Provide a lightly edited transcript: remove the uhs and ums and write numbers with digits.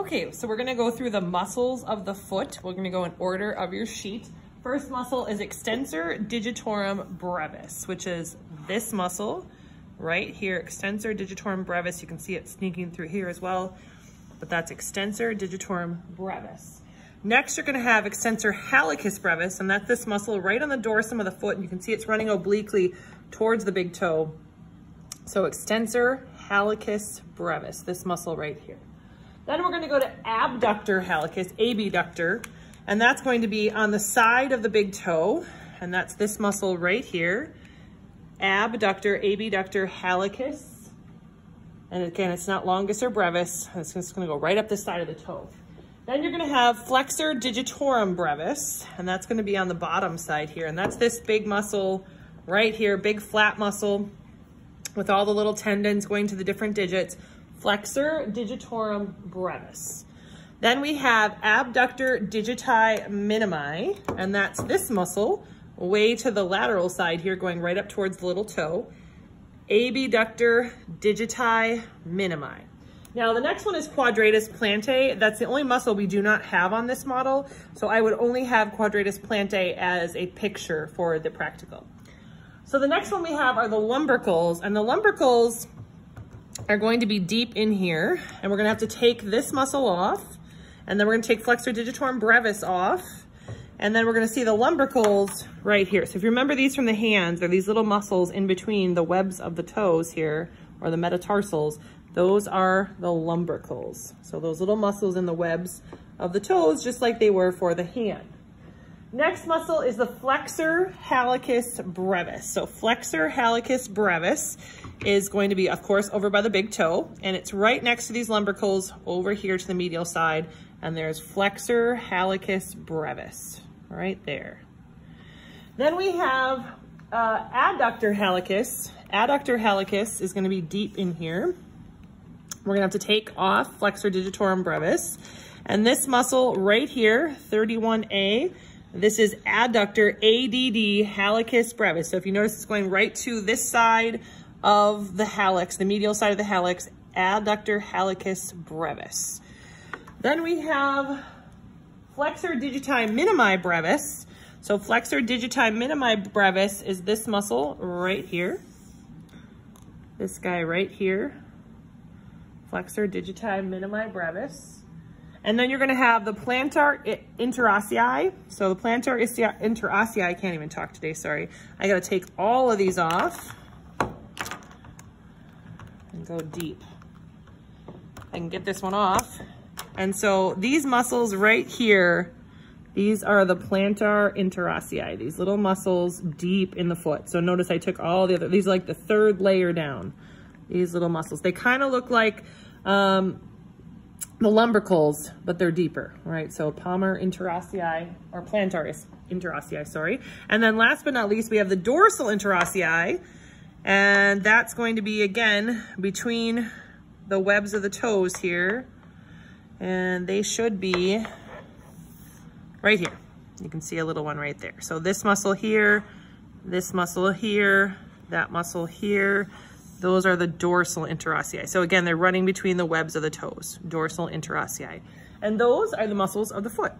Okay, so we're gonna go through the muscles of the foot. We're gonna go in order of your sheet. First muscle is extensor digitorum brevis, which is this muscle right here, extensor digitorum brevis. You can see it sneaking through here as well, but that's extensor digitorum brevis. Next, you're gonna have extensor hallucis brevis, and that's this muscle right on the dorsum of the foot, and you can see it's running obliquely towards the big toe. So extensor hallucis brevis, this muscle right here. Then we're gonna go to abductor hallucis, abductor, and that's going to be on the side of the big toe, and that's this muscle right here. Abductor, abductor hallucis. And again, it's not longus or brevis. It's just gonna go right up the side of the toe. Then you're gonna have flexor digitorum brevis, and that's gonna be on the bottom side here. And that's this big muscle right here, big flat muscle with all the little tendons going to the different digits. Flexor digitorum brevis. Then we have abductor digiti minimi, and that's this muscle way to the lateral side here, going right up towards the little toe. Abductor digiti minimi. Now the next one is quadratus plantae. That's the only muscle we do not have on this model, so I would only have quadratus plantae as a picture for the practical. So the next one we have are the lumbricals, and the lumbricals are going to be deep in here, and we're gonna have to take this muscle off, and then we're gonna take flexor digitorum brevis off, and then we're gonna see the lumbricals right here. So if you remember these from the hands, they're these little muscles in between the webs of the toes here, or the metatarsals. Those are the lumbricals. So those little muscles in the webs of the toes, just like they were for the hand. Next muscle is the flexor hallucis brevis. So flexor hallucis brevis is going to be, of course, over by the big toe, and it's right next to these lumbricals over here to the medial side, and there's flexor hallucis brevis right there. Then we have adductor hallucis. Adductor hallucis is going to be deep in here. We're going to have to take off flexor digitorum brevis, and this muscle right here, 31A, this is adductor ADD hallucis brevis. So if you notice, it's going right to this side of the hallux, the medial side of the hallux, adductor hallucis brevis. Then we have flexor digiti minimi brevis. So flexor digiti minimi brevis is this muscle right here. This guy right here. Flexor digiti minimi brevis. And then you're gonna have the plantar interossei. So the plantar interossei, I can't even talk today, sorry. I gotta take all of these off and go deep. I can get this one off. And so these muscles right here, these are the plantar interossei, these little muscles deep in the foot. So notice I took all the other, these are like the third layer down, these little muscles. They kind of look like the lumbricals, but they're deeper, right? So palmar interossei, or plantar interossei, sorry. And then last but not least, we have the dorsal interossei, and that's going to be, again, between the webs of the toes here, and they should be right here. You can see a little one right there. So this muscle here, that muscle here, those are the dorsal interossei. So again, they're running between the webs of the toes, dorsal interossei. And those are the muscles of the foot.